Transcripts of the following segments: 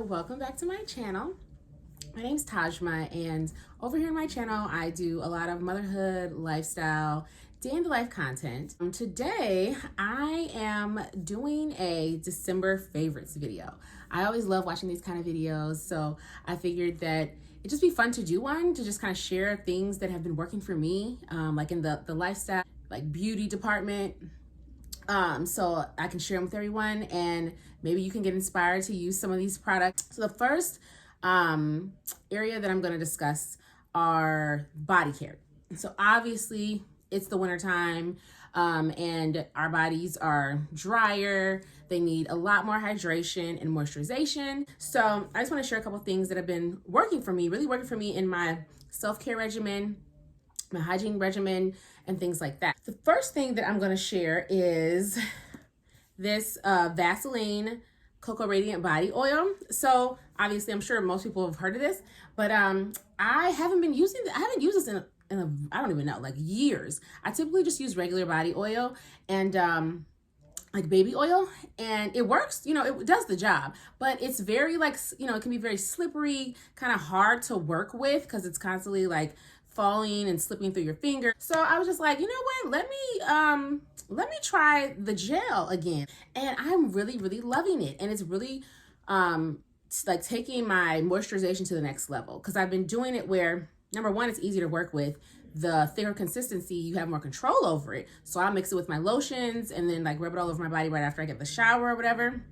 welcome back to my channel. My name's Tajma, and over here on my channel I do a lot of motherhood, lifestyle, day in the life content. Today I am doing a December favorites video. I always love watching these kind of videos, so I figured that it'd just be fun to do one to just kind of share things that have been working for me, like in the lifestyle, like beauty department. So I can share them with everyone, and maybe you can get inspired to use some of these products. So the first area that I'm going to discuss are body care. So obviously it's the winter time, and our bodies are drier. They need a lot more hydration and moisturization. So I just want to share a couple things that have been working for me, really working for me in my self-care regimen, my hygiene regimen, and things like that. The first thing that I'm going to share is this Vaseline Cocoa Radiant Body Oil. So obviously I'm sure most people have heard of this, but I haven't used this in I don't even know, like years. I typically just use regular body oil and like baby oil, and it works, it does the job, but it's very like, it can be very slippery, kind of hard to work with because it's constantly like falling and slipping through your finger. So I was just like, you know what, let me try the gel again. And I'm really loving it. And it's really like taking my moisturization to the next level, because I've been doing it where, number one, it's easier to work with. The thicker consistency, you have more control over it. So I'll mix it with my lotions and then like rub it all over my body right after I get the shower or whatever.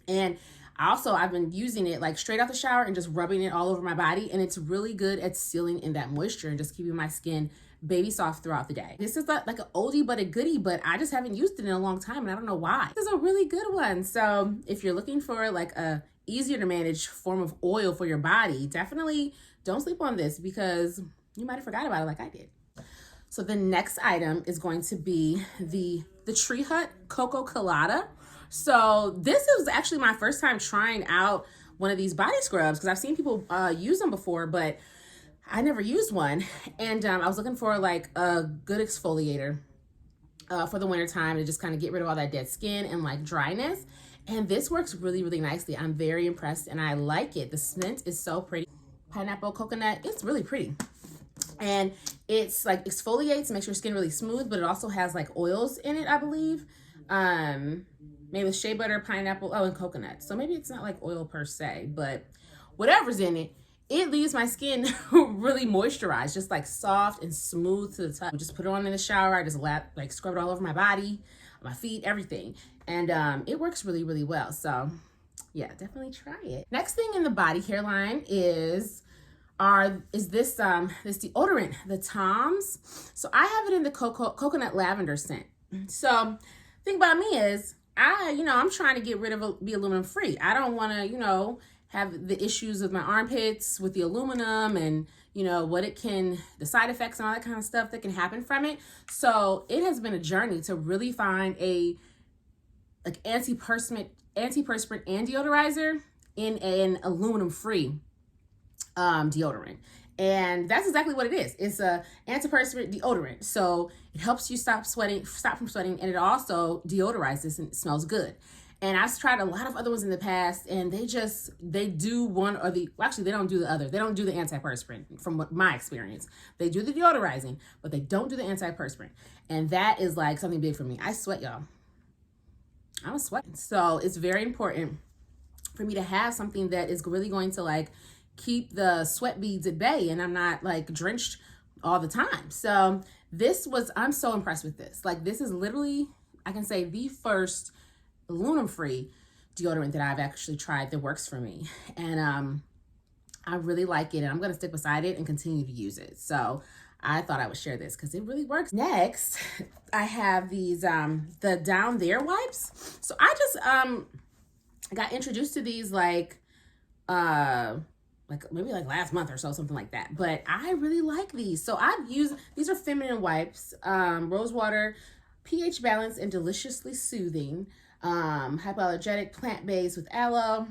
And I've been using it like straight out the shower and just rubbing it all over my body. And it's really good at sealing in that moisture and just keeping my skin baby soft throughout the day. This is like an oldie but a goodie, but I just haven't used it in a long time and I don't know why. This is a really good one. So if you're looking for like a easier to manage form of oil for your body, definitely don't sleep on this, because you might have forgot about it like I did. So the next item is going to be the Tree Hut Cocoa Colada. So this is actually my first time trying out one of these body scrubs, because I've seen people use them before, but I never used one. And I was looking for like a good exfoliator for the winter time to just kind of get rid of all that dead skin and like dryness. And this works really nicely. I'm very impressed and I like it. The scent is so pretty. Pineapple coconut, it's really pretty. And it's like exfoliates, makes your skin really smooth, but it also has like oils in it, I believe. Maybe with shea butter, pineapple, and coconut. So maybe it's not like oil per se, but whatever's in it, it leaves my skin really moisturized, just like soft and smooth to the touch. Just put it on in the shower. I just scrub it all over my body, my feet, everything. And it works really well. So yeah, definitely try it. Next thing in the body care line is this deodorant, the Tom's. So I have it in the coconut lavender scent. So thing about me is I'm trying to get rid of be aluminum free. I don't want to, have the issues with my armpits with the aluminum and, the side effects and all that kind of stuff that can happen from it. So it has been a journey to really find a like antiperspirant and deodorizer in an aluminum free deodorant. And that's exactly what it is. It's a antiperspirant deodorant. So it helps you stop from sweating, and it also deodorizes and it smells good. And I've tried a lot of other ones in the past, and they do one or the, well, actually they don't do the other. They don't do the antiperspirant from my experience. They do the deodorizing, but they don't do the antiperspirant. And that is like something big for me. I sweat, y'all. I'm sweating. So it's very important for me to have something that is really going to like keep the sweat beads at bay, and I'm not like drenched all the time. So I'm so impressed with this. Like, this is literally, I can say, the first aluminum free deodorant that I've actually tried that works for me. And I really like it, and I'm going to stick beside it and continue to use it. So I thought I would share this because it really works. Next, I have these the Down There wipes. So I just got introduced to these like maybe like last month or so, something like that. But I really like these. So these are feminine wipes, rose water, pH balanced and deliciously soothing, hypoallergenic, plant-based with aloe.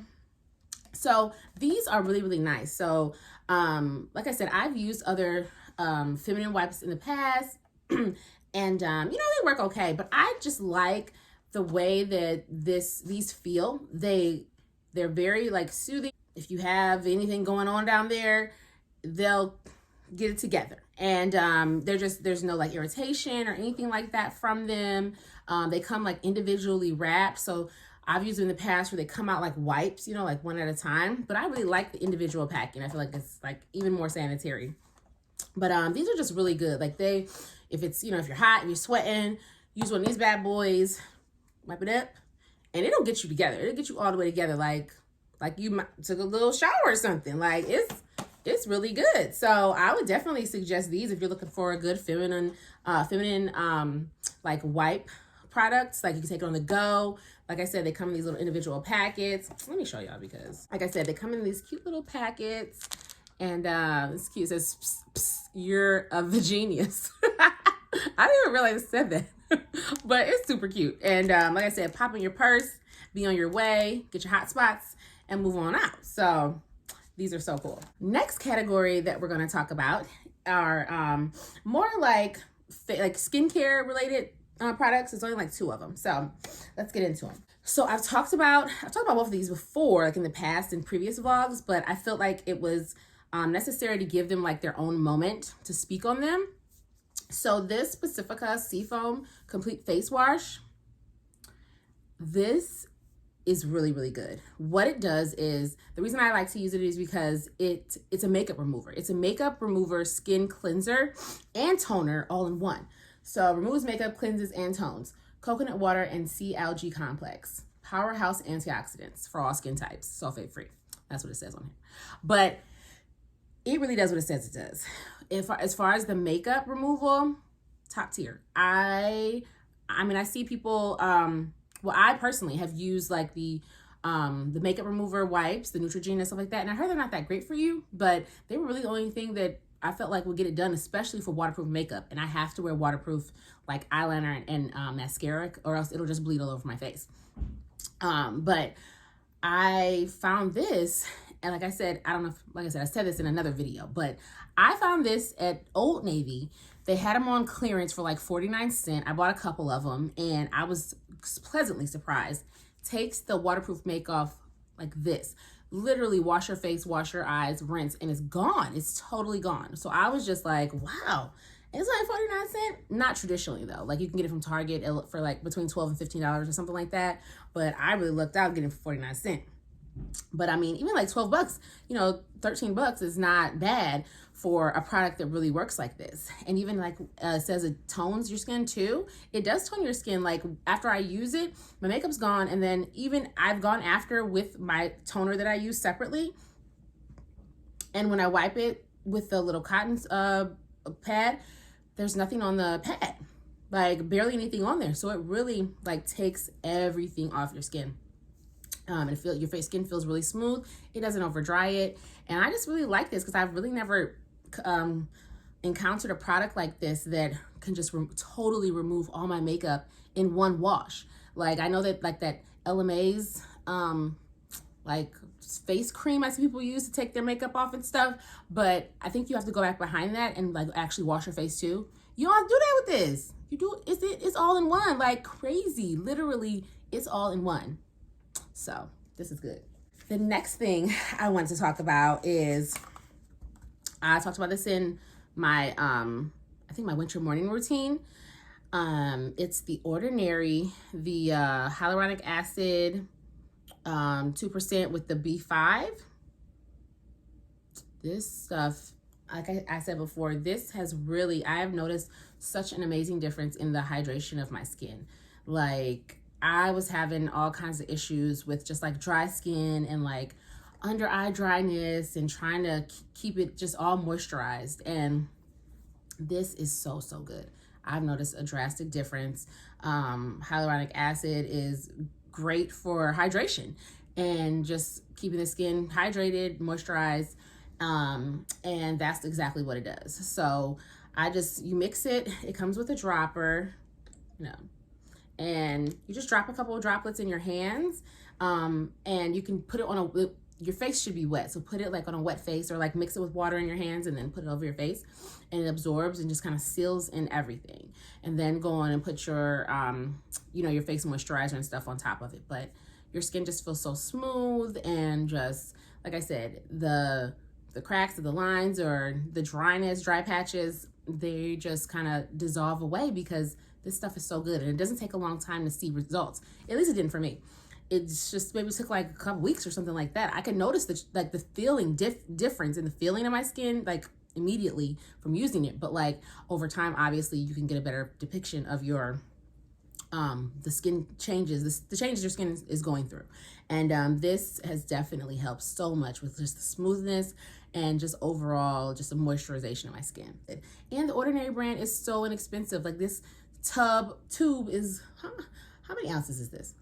So these are really nice. So like I said, I've used other feminine wipes in the past and they work okay, but I just like the way that these feel. They're very like soothing. If you have anything going on down there, they'll get it together. And there's no like irritation or anything like that from them. They come like individually wrapped. So I've used them in the past where they come out like wipes, you know, like one at a time. But I really like the individual packing. I feel like it's like even more sanitary. But these are just really good. Like if it's, you know, if you're hot and you're sweating, use one of these bad boys, wipe it up, and it'll get you together. It'll get you all the way together. Like you took a little shower or something. Like it's really good. So I would definitely suggest these if you're looking for a good feminine like wipe products. Like you can take it on the go. Like I said, they come in these little individual packets. Let me show y'all because, like I said, they come in these cute little packets. And it's cute. It says, psst, psst, you're a genius. I didn't even realize it said that. But it's super cute. And like I said, pop in your purse, be on your way, get your hot spots, and move on out. So these are so cool. Next category that we're going to talk about are more like skincare related products. It's only like 2 of them. So let's get into them. So I've talked about both of these before, like in the past in previous vlogs, but I felt like it was necessary to give them like their own moment to speak on them. So this Pacifica Seafoam Complete Face Wash, this is really, really good. What it does is, the reason I like to use it is because it's a makeup remover. It's a makeup remover, skin cleanser, and toner all in one. So removes makeup, cleanses, and tones. Coconut water and sea algae complex. Powerhouse antioxidants for all skin types. Sulfate free. That's what it says on here. But it really does what it says it does. As far as the makeup removal, top tier. I mean, I see people, well, I personally have used like the makeup remover wipes, the Neutrogena and stuff like that. And I heard they're not that great for you, but they were really the only thing that I felt like would get it done, especially for waterproof makeup. And I have to wear waterproof like eyeliner and mascara, or else it'll just bleed all over my face. But I found this, and like I said, I don't know if, like I said this in another video, but I found this at Old Navy. They had them on clearance for like 49¢. I bought a couple of them, and I was pleasantly surprised. Takes the waterproof makeup like this. Literally wash your face, wash your eyes, rinse, and it's gone. It's totally gone. So I was just like, wow. It's like 49¢. Not traditionally though. Like you can get it from Target for like between $12 and $15 or something like that. But I really lucked out getting it for 49¢. But I mean, even like 12 bucks, you know, 13 bucks is not bad for a product that really works like this. And even like says it tones your skin too. It does tone your skin. Like after I use it, my makeup's gone. And then even I've gone after with my toner that I use separately. And when I wipe it with the little cotton pad, there's nothing on the pad, like barely anything on there. So it really like takes everything off your skin. And your skin feels really smooth. It doesn't over dry it. And I just really like this because I've really never encountered a product like this that can just totally remove all my makeup in one wash. Like I know that like that LMA's like face cream I see people use to take their makeup off and stuff, but I think you have to go back behind that and like actually wash your face too. You don't have to do that with this. You do it's all in one, like crazy. Literally, it's all in one. So this is good. The next thing I want to talk about is, I talked about this in my, I think my winter morning routine. It's the Ordinary, the hyaluronic acid, 2% with the B5. This stuff, like I said before, this has really, I have noticed such an amazing difference in the hydration of my skin. Like, I was having all kinds of issues with just like dry skin and like under eye dryness and trying to keep it just all moisturized. And this is so, so good. I've noticed a drastic difference. Hyaluronic acid is great for hydration and just keeping the skin hydrated, moisturized. And that's exactly what it does. So you mix it, it comes with a dropper, you know, and you just drop a couple of droplets in your hands, and you can put it on your face should be wet, so put it like on a wet face, or like mix it with water in your hands and then put it over your face, and it absorbs and just kind of seals in everything. And then go on and put your you know, your face moisturizer and stuff on top of it. But your skin just feels so smooth, and just, like I said, the cracks or the lines or the dryness, dry patches, they just kind of dissolve away because this stuff is so good, and it doesn't take a long time to see results. At least it didn't for me. It's just, maybe it took like a couple weeks or something like that. I could notice the feeling difference in the feeling of my skin, like immediately from using it. But like over time, obviously you can get a better depiction of your the skin changes, the changes your skin is going through. And this has definitely helped so much with just the smoothness and just overall just a moisturization of my skin. And the Ordinary brand is so inexpensive. Like this tube is, how many ounces is this?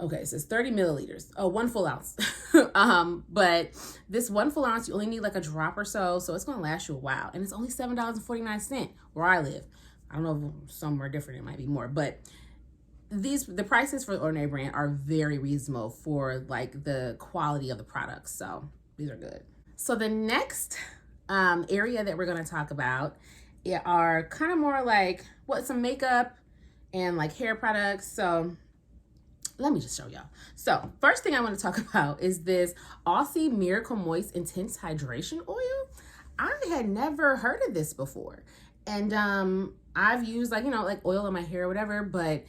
Okay, so it's 30 milliliters. Oh, 1 full ounce. But this 1 full ounce, you only need like a drop or so. So it's going to last you a while. And it's only $7.49 where I live. I don't know if somewhere different it might be more. But the prices for the Ordinary brand are very reasonable for like the quality of the products. So these are good. So the next area that we're going to talk about are kind of more like some makeup and like hair products. So let me just show y'all. So first thing I want to talk about is this Aussie Miracle Moist Intense Hydration Oil. I had never heard of this before. And I've used like oil in my hair or whatever, but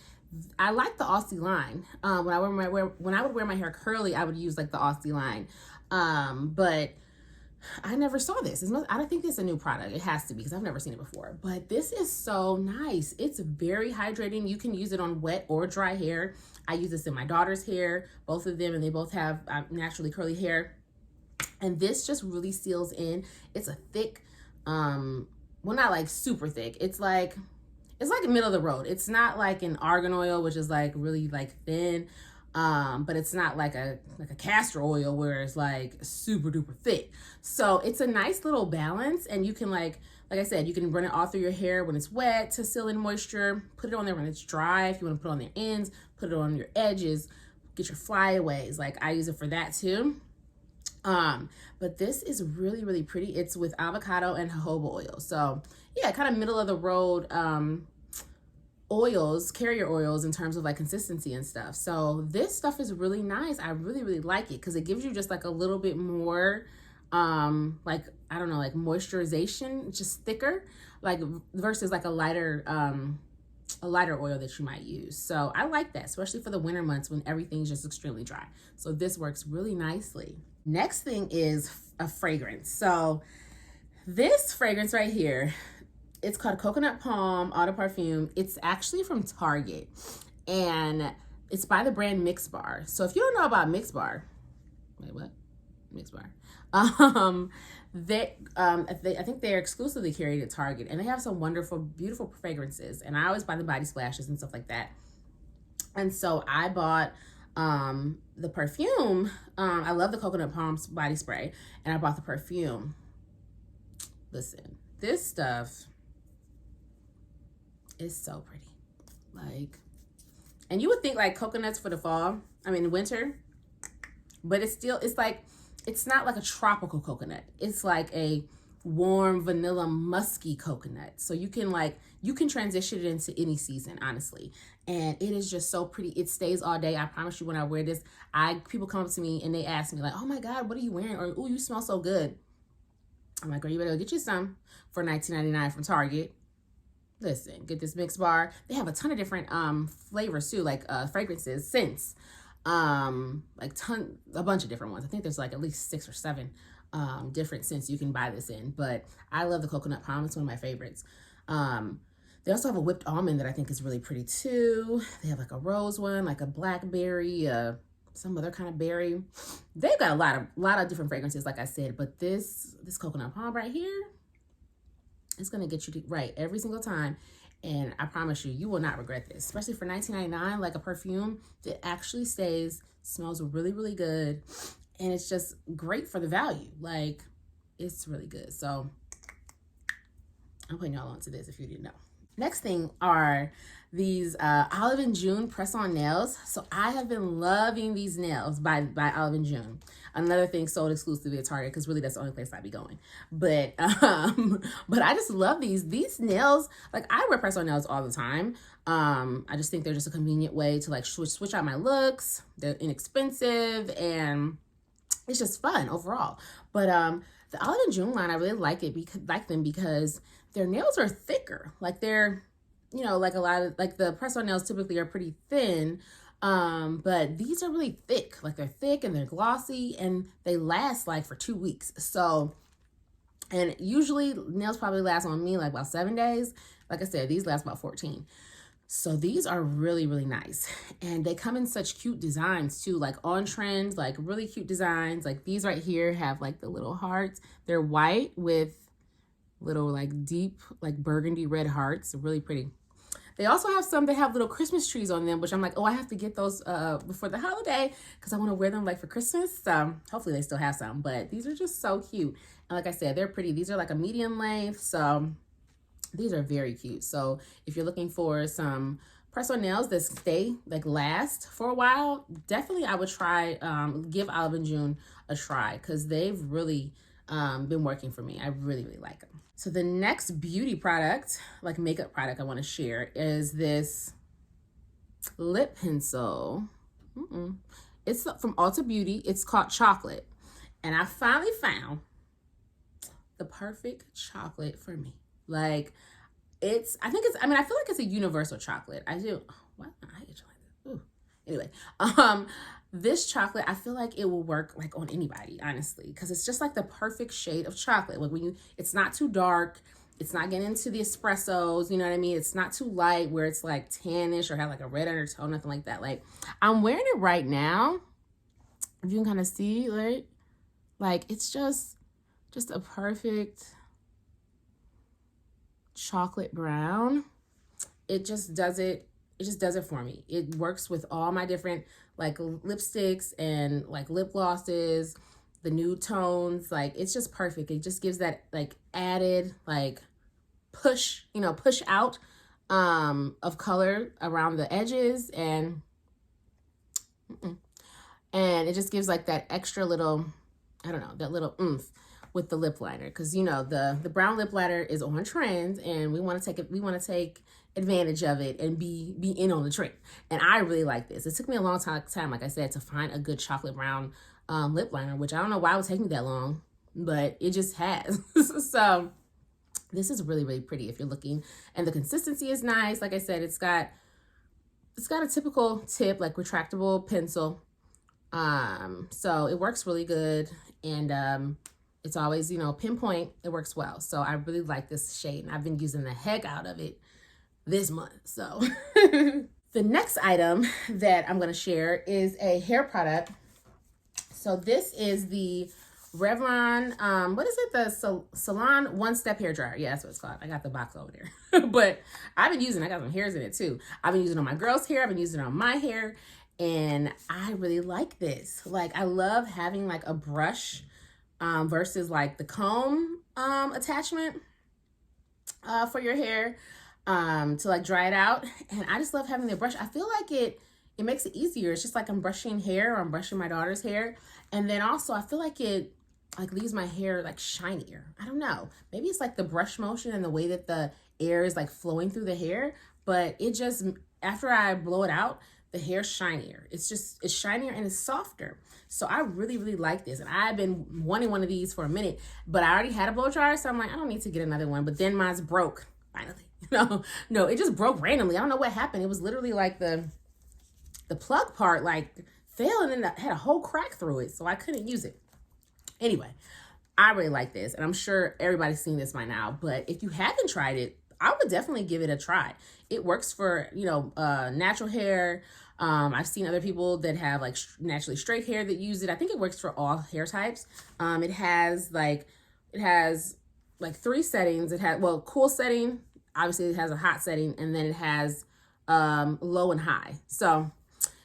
I like the Aussie line. When I would wear my hair curly, I would use like the Aussie line. But I never saw this. I don't think it's a new product. It has to be because I've never seen it before. But this is so nice. It's very hydrating. You can use it on wet or dry hair. I use this in my daughter's hair, both of them, and they both have naturally curly hair. And this just really seals in. It's a thick, well, not like super thick. It's like middle of the road. It's not like an argan oil, which is like really like thin. But it's not like a castor oil where it's like super duper thick. So it's a nice little balance, and you can like I said, you can run it all through your hair when it's wet to seal in moisture, put it on there when it's dry. If you want to put it on the ends, put it on your edges, get your flyaways. Like I use it for that too. But this is really, really pretty. It's with avocado and jojoba oil. So yeah, kind of middle of the road, oils, carrier oils in terms of like consistency and stuff. So this stuff is really nice. I really, really like it because it gives you just like a little bit more like, I don't know, like moisturization, just thicker, like versus like a lighter oil that you might use. So I like that, especially for the winter months when everything's just extremely dry. So this works really nicely. Next thing is a fragrance. So this fragrance right here, it's called Coconut Palm Eau de Parfum. It's actually from Target, and it's by the brand Mix Bar. So if you don't know about Mix Bar, wait, what? Mix Bar. I think they're exclusively carried at Target, and they have some wonderful, beautiful fragrances. And I always buy the body splashes and stuff like that. And so I bought the perfume. I love the Coconut Palm body spray, and I bought the perfume. Listen, this stuff is so pretty. Like, and you would think like coconuts for the fall, winter, but it's not like a tropical coconut. It's like a warm vanilla musky coconut. So you can transition it into any season, honestly. And it is just so pretty. It stays all day. I promise you, when I wear this, people come up to me and they ask me like, "Oh my God, what are you wearing?" Or, "Oh, you smell so good." I'm like, "Girl, you better go get you some for $19.99 from Target." Listen, get this Mix Bar. They have a ton of different flavors too, like fragrances, scents, a bunch of different ones. I think there's like at least 6 or 7 different scents you can buy this in. But I love the Coconut Palm. It's one of my favorites. They also have a whipped almond that I think is really pretty too. They have like a rose one, like a blackberry, some other kind of berry. They've got a lot of different fragrances, like I said. But this Coconut Palm right here, it's gonna get you right every single time, and I promise you will not regret this. Especially for $19.99, like a perfume that actually smells really, really good, and it's just great for the value. Like, it's really good. So I'm putting y'all onto this if you didn't know. Next thing are these Olive and June press-on nails. So I have been loving these nails by Olive and June. Another thing sold exclusively at Target, because really that's the only place I'd be going. But but I just love these nails. Like, I wear press-on nails all the time. I just think they're just a convenient way to like switch out my looks. They're inexpensive and it's just fun overall. But the Olive and June line, I really like them because their nails are thicker. Like, they're, you know, like a lot of, like, the press-on nails typically are pretty thin, but these are really thick. Like, they're thick and they're glossy and they last like for 2 weeks. So, and usually nails probably last on me like about 7 days. Like I said, these last about 14. So these are really, really nice. And they come in such cute designs too, like on trend, like really cute designs. Like these right here have like the little hearts. They're white with little like deep like burgundy red hearts. Really pretty. They also have some that have little Christmas trees on them, which I'm like, oh, I have to get those before the holiday because I want to wear them like for Christmas. So hopefully they still have some, but these are just so cute. And like I said, they're pretty. These are like a medium length. So these are very cute. So if you're looking for some press-on nails that stay, like last for a while, definitely I would try, give Olive and June a try because they've really been working for me. I really, really like them. So the next beauty product, like makeup product I want to share is this lip pencil. It's from Ulta Beauty. It's called Chocolate. And I finally found the perfect chocolate for me. Like, I feel like it's a universal chocolate. I do. Why not I get like this? Ooh. Anyway, this chocolate, I feel like it will work like on anybody, honestly, because it's just like the perfect shade of chocolate. Like it's not too dark. It's not getting into the espressos, you know what I mean? It's not too light where it's like tannish or have like a red undertone, nothing like that. Like, I'm wearing it right now. If you can kind of see, right? Like, it's just a perfect chocolate brown. It just does it for me. It works with all my different like lipsticks and like lip glosses, the nude tones. Like, it's just perfect. It just gives that like added like push out of color around the edges, and it just gives like that extra little, I don't know, that little oomph with the lip liner, because you know the brown lip liner is on trend and we want to take advantage of it and be in on the trend. And I really like this. It took me a long time, like I said, to find a good chocolate brown lip liner, which I don't know why it would take me that long, but it just has. So this is really, really pretty if you're looking, and the consistency is nice. Like I said, it's got a typical tip, like retractable pencil. So it works really good, and it's always, you know, pinpoint. It works well. So I really like this shade, and I've been using the heck out of it this month. So the next item that I'm going to share is a hair product. So this is the Revlon, what is it? The Salon One Step Hair Dryer. Yeah, that's what it's called. I got the box over there. But I've been using it. I got some hairs in it too. I've been using it on my girl's hair. I've been using it on my hair. And I really like this. Like, I love having like a brush versus like the comb attachment for your hair to like dry it out. And I just love having the brush. I feel like it makes it easier. It's just like I'm brushing hair, or I'm brushing my daughter's hair. And then also I feel like it like leaves my hair like shinier. I don't know. Maybe it's like the brush motion and the way that the air is like flowing through the hair, but it just, after I blow it out, the hair's shinier. It's shinier and it's softer. So I really, really like this. And I've been wanting one of these for a minute, but I already had a blow dryer. So I'm like, I don't need to get another one. But then mine's broke finally. No, it just broke randomly. I don't know what happened. It was literally like the plug part like fell, and then it had a whole crack through it. So I couldn't use it. Anyway, I really like this, and I'm sure everybody's seen this by now, but if you haven't tried it, I would definitely give it a try. It works for, you know, natural hair. I've seen other people that have like naturally straight hair that use it. I think it works for all hair types. It has like 3 settings. It has, well, cool setting. Obviously it has a hot setting, and then it has low and high. So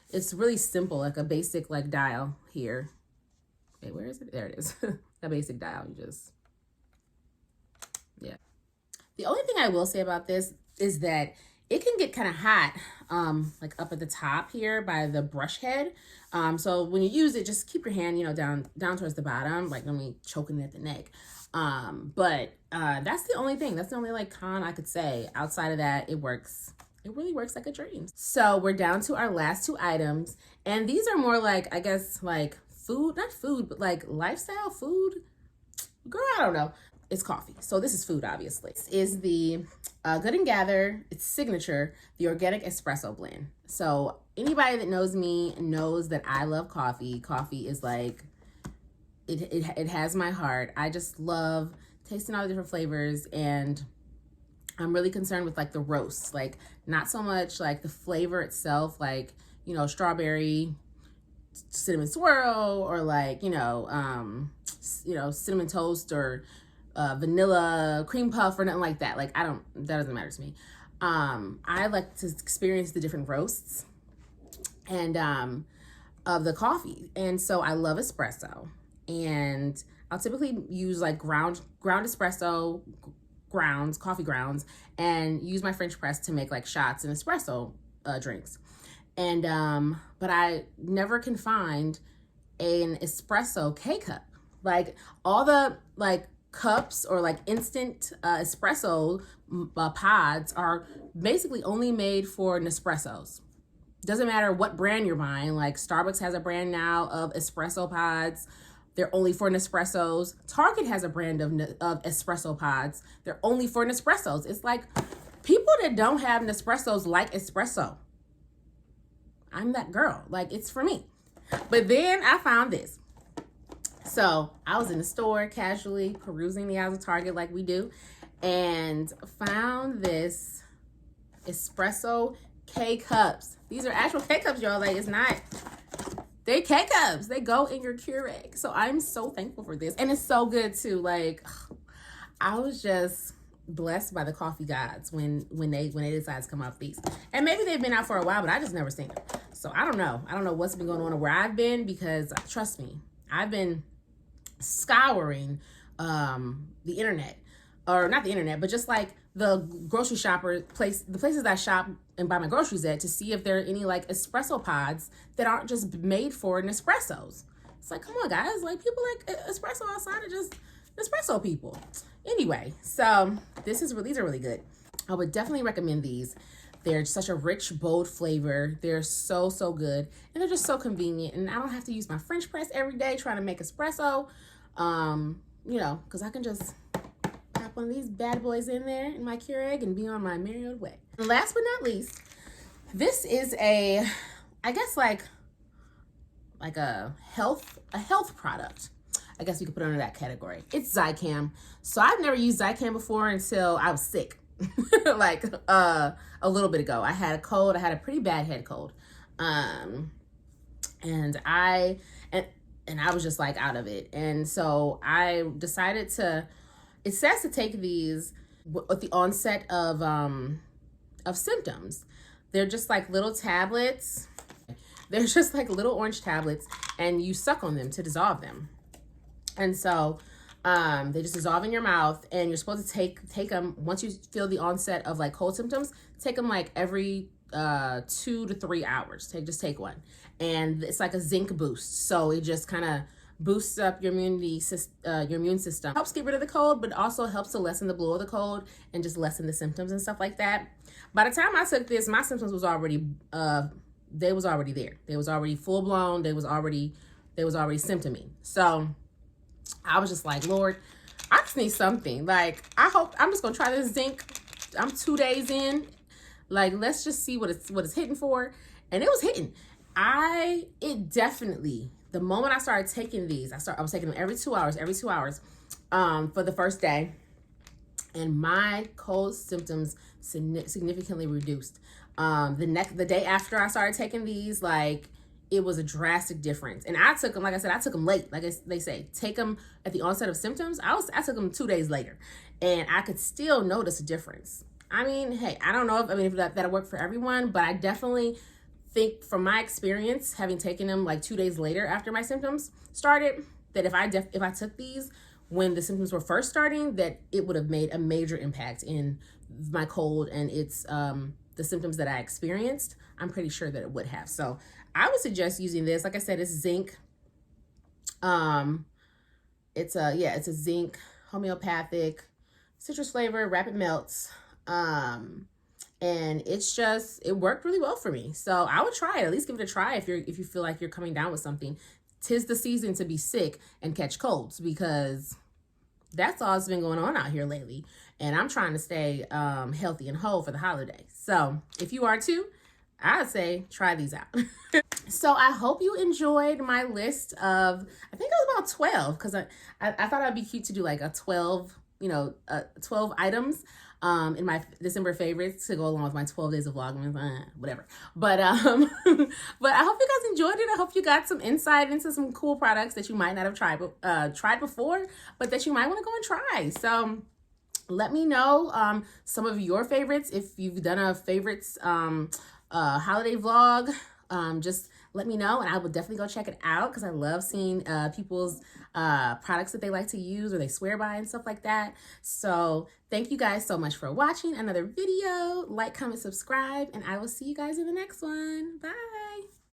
it's really simple, like a basic like dial here. Wait, where is it? There it is. A basic dial. You just, yeah. The only thing I will say about this, is that it can get kind of hot, like up at the top here by the brush head. So when you use it, just keep your hand, down towards the bottom, like me choking at the neck. But that's the only thing. That's the only like con I could say. Outside of that, it works. It really works like a dream. So we're down to our last 2 items, and these are more like, I guess, like food, not food, but like lifestyle food. Girl, I don't know. It's coffee. So this is food, obviously. This is the Good and Gather, its signature, the organic espresso blend. So anybody that knows me knows that I love coffee. Coffee is like, it has my heart. I just love tasting all the different flavors, and I'm really concerned with like the roasts, like not so much like the flavor itself, like, strawberry cinnamon swirl, or like, cinnamon toast, or vanilla cream puff, or nothing like that. Like, that doesn't matter to me. I like to experience the different roasts and of the coffee. And so I love espresso, and I'll typically use like ground espresso grounds, coffee grounds, and use my French press to make like shots and espresso drinks. And but I never can find an espresso K-cup. Like all the like cups or like instant espresso pods are basically only made for Nespressos. Doesn't matter what brand you're buying. Like Starbucks has a brand now of espresso pods. They're only for Nespressos. Target has a brand of espresso pods. They're only for Nespressos. It's like people that don't have Nespressos like espresso. I'm that girl. Like, it's for me. But then I found this. So I was in the store casually perusing the aisles of Target like we do, and found this espresso K-cups. These are actual K-cups, y'all. Like, it's not... They K-cups. They go in your Keurig. So I'm so thankful for this. And it's so good too. Like, I was just blessed by the coffee gods when they decide to come out with these. And maybe they've been out for a while, but I just never seen them. So I don't know. I don't know what's been going on where I've been, because trust me, I've been scouring the internet. Or not the internet, but just like the grocery the places I shop and buy my groceries at, to see if there are any like espresso pods that aren't just made for Nespressos. It's like, come on guys, like people like espresso outside of just espresso people. Anyway, so these are really good. I would definitely recommend these. They're such a rich, bold flavor. They're so good, and they're just so convenient. And I don't have to use my French press every day trying to make espresso, because I can just pop one of these bad boys in there in my Keurig and be on my merry old way. And last but not least, this is I guess like a health product. I guess we could put it under that category. It's Zicam. So I've never used Zicam before until I was sick. Like a little bit ago. I had a cold. I had a pretty bad head cold. And I was just like out of it. And so I decided it says to take these with the onset of symptoms. They're just like little tablets. They're just like little orange tablets, and you suck on them to dissolve them. And so they just dissolve in your mouth, and you're supposed to take them once you feel the onset of like cold symptoms. Take them like every 2 to 3 hours. Just take one, and it's like a zinc boost. So it just kind of boosts up your immune system. Helps get rid of the cold, but also helps to lessen the blow of the cold and just lessen the symptoms and stuff like that. By the time I took this, my symptoms was already they was already there. They was already full blown. They was already symptoming. So I was just like, Lord, I just need something. Like, I'm just gonna try this zinc. I'm 2 days in. Like, let's just see what it's hitting for. And it was hitting. It definitely, the moment I started taking these, I was taking them every 2 hours for the first day. And my cold symptoms significantly reduced. The day after I started taking these, like, it was a drastic difference. And I took them, like I said, I took them late. Like they say, take them at the onset of symptoms. I took them 2 days later, and I could still notice a difference. I mean, hey, I don't know if that'll work for everyone, but I definitely think from my experience, having taken them like 2 days later after my symptoms started, that if I took these when the symptoms were first starting, that it would have made a major impact in my cold and its the symptoms that I experienced. I'm pretty sure that it would have. So I would suggest using this. Like I said, it's zinc. It's a zinc homeopathic citrus flavor, rapid melts. And it worked really well for me. So I would try it. At least give it a try if you feel like you're coming down with something. 'Tis the season to be sick and catch colds, because that's all that's been going on out here lately. And I'm trying to stay healthy and whole for the holidays. So if you are too, I'd say try these out. So I hope you enjoyed my list of, I think it was about 12, because I thought it'd be cute to do like a 12, 12 items in my December favorites to go along with my 12 days of Vlogmas, whatever. But but I hope you guys enjoyed it. I hope you got some insight into some cool products that you might not have tried before, but that you might want to go and try. So let me know some of your favorites. If you've done a favorites holiday vlog, just let me know, and I will definitely go check it out, because I love seeing people's products that they like to use or they swear by and stuff like that. So thank you guys so much for watching another video. Like, comment, subscribe, and I will see you guys in the next one. Bye.